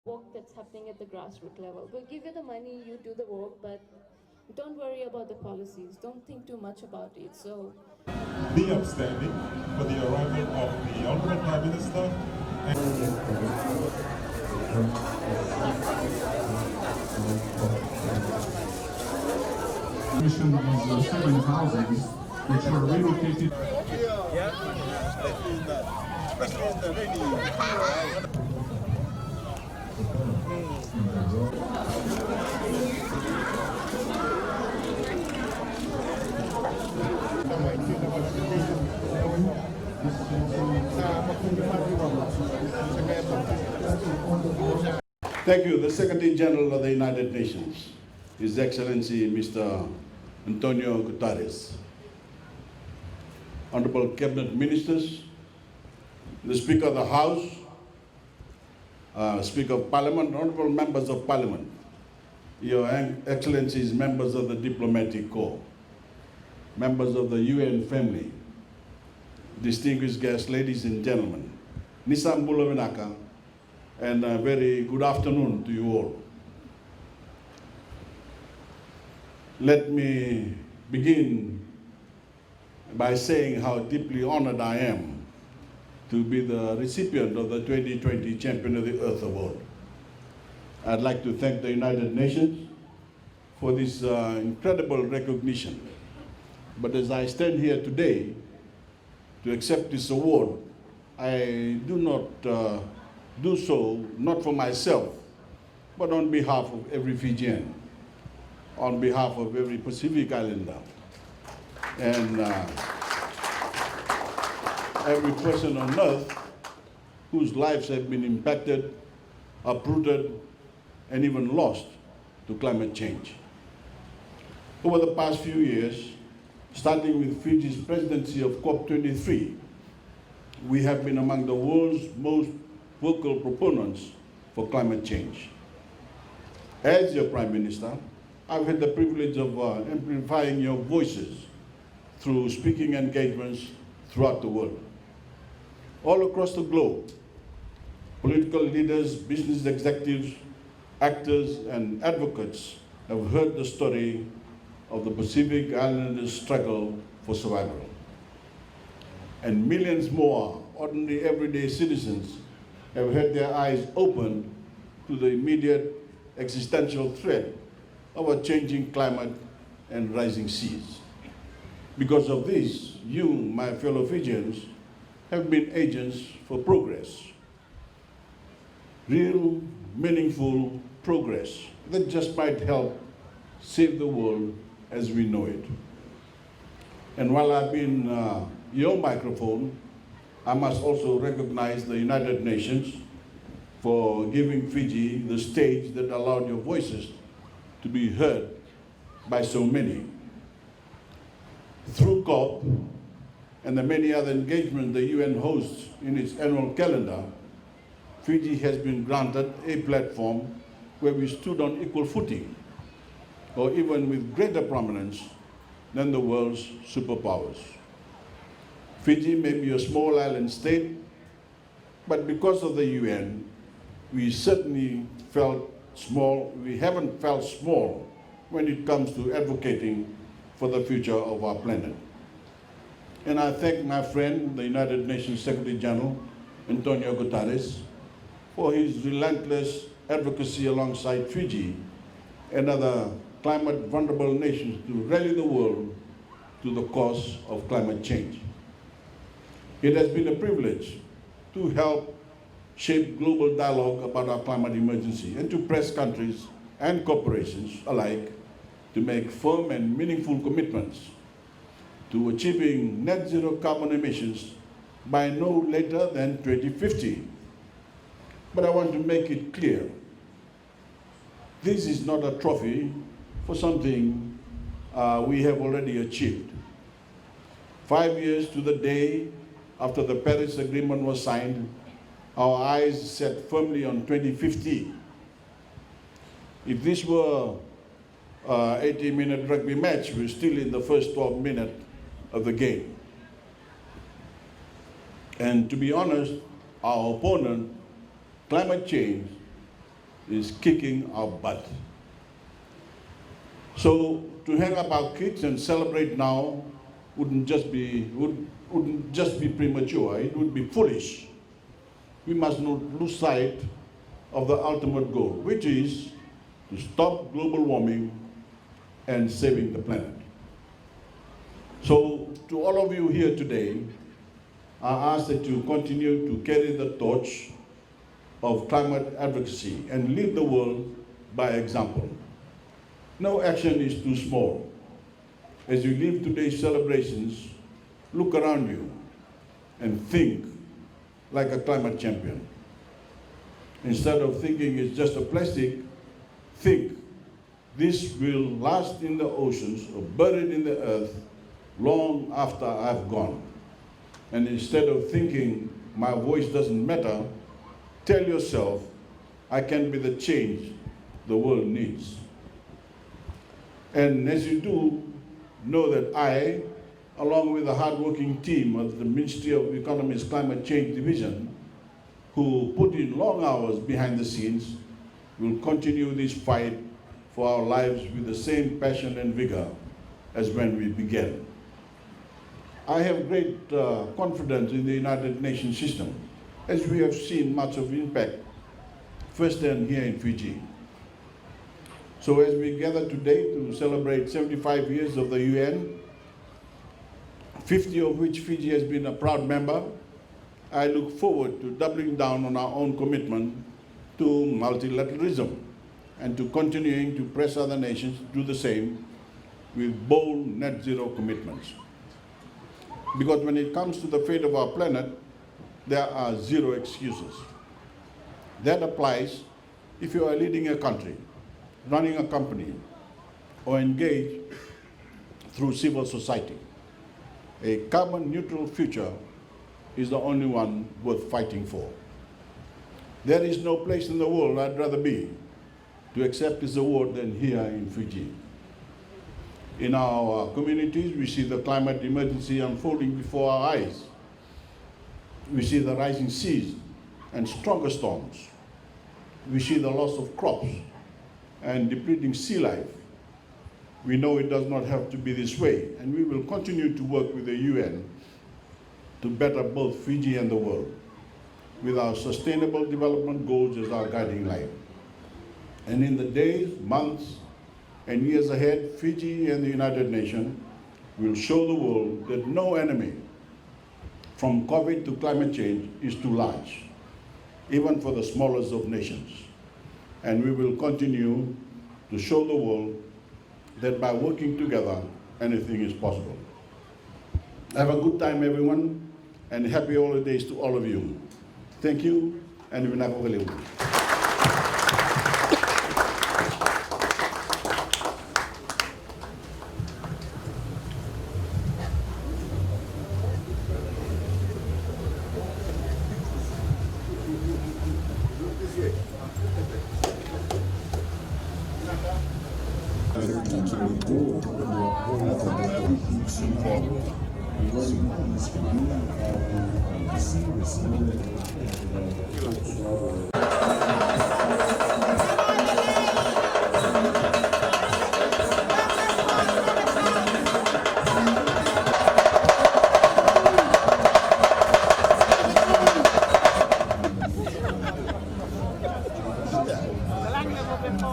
work that's happening at the grassroots level. We'll give you the money, you do the work, but don't worry about the policies. Don't think too much about it. So, the upstanding for the arrival of the Honorable Prime Minister. Mission was 7 houses which were relocated. Especially in the rainy. Thank you. The Secretary General of the United Nations, His Excellency Mr. Antonio Guterres, Honorable Cabinet Ministers, the Speaker of the House, Speaker of Parliament, Honorable Members of Parliament, Your Excellencies, members of the Diplomatic Corps, members of the UN family, distinguished guests, ladies and gentlemen, Nisam Bulavinaka, and a very good afternoon to you all. Let me begin by saying how deeply honored I am to be the recipient of the 2020 Champion of the Earth Award. I'd like to thank the United Nations for this incredible recognition. But as I stand here today to accept this award, I do not do so not for myself, but on behalf of every Fijian, on behalf of every Pacific Islander, and every person on earth whose lives have been impacted, uprooted, and even lost to climate change. Over the past few years, starting with Fiji's presidency of COP23, we have been among the world's most vocal proponents for climate change. As your Prime Minister, I've had the privilege of amplifying your voices through speaking engagements throughout the world. All across the globe, political leaders, business executives, actors, and advocates have heard the story of the Pacific Islanders' struggle for survival. And millions more ordinary everyday citizens have had their eyes opened to the immediate existential threat of a changing climate and rising seas. Because of this, you, my fellow Fijians, have been agents for progress. Real, meaningful progress that just might help save the world as we know it. And while I've been your microphone, I must also recognize the United Nations for giving Fiji the stage that allowed your voices to be heard by so many. Through COP and the many other engagements the UN hosts in its annual calendar, Fiji has been granted a platform where we stood on equal footing, or even with greater prominence than the world's superpowers. Fiji may be a small island state, but because of the UN, we certainly felt small. We haven't felt small when it comes to advocating for the future of our planet. And I thank my friend, the United Nations Secretary General, Antonio Guterres, for his relentless advocacy alongside Fiji and other climate vulnerable nations to rally the world to the cause of climate change. It has been a privilege to help shape global dialogue about our climate emergency and to press countries and corporations alike to make firm and meaningful commitments to achieving net zero carbon emissions by no later than 2050. But I want to make it clear, this is not a trophy for something we have already achieved. 5 years to the day after the Paris Agreement was signed, our eyes set firmly on 2050. If this were an 80-minute rugby match, we're still in the first 12 minutes of the game. And to be honest, our opponent, climate change, is kicking our butt. So to hang up our kids and celebrate now wouldn't just be premature, it would be foolish. We must not lose sight of the ultimate goal, which is to stop global warming and saving the planet. So to all of you here today, I ask that you continue to carry the torch of climate advocacy and lead the world by example. No action is too small. As you leave today's celebrations, look around you and think like a climate champion. Instead of thinking it's just a plastic, think this will last in the oceans or buried in the earth long after I've gone. And instead of thinking my voice doesn't matter, tell yourself I can be the change the world needs. And as you do, know that I, along with the hardworking team of the Ministry of Economy's Climate Change Division, who put in long hours behind the scenes, will continue this fight for our lives with the same passion and vigor as when we began. I have great confidence in the United Nations system, as we have seen much of impact firsthand here in Fiji. So as we gather today to celebrate 75 years of the UN, 50 of which Fiji has been a proud member, I look forward to doubling down on our own commitment to multilateralism and to continuing to press other nations to do the same with bold net zero commitments. Because when it comes to the fate of our planet, there are zero excuses. That applies if you are leading a country, running a company, or engaged through civil society. A carbon neutral future is the only one worth fighting for. There is no place in the world I'd rather be to accept this award than here in Fiji. In our communities, we see the climate emergency unfolding before our eyes. We see the rising seas and stronger storms. We see the loss of crops and depleting sea life. We know it does not have to be this way, and we will continue to work with the UN to better both Fiji and the world, with our sustainable development goals as our guiding light. And in the days, months, and years ahead, Fiji and the United Nations will show the world that no enemy, from COVID to climate change, is too large, even for the smallest of nations. And we will continue to show the world that by working together, anything is possible. Have a good time, everyone, and happy holidays to all of you. Thank you, and vinakavaliu. Salang na po, Pempo.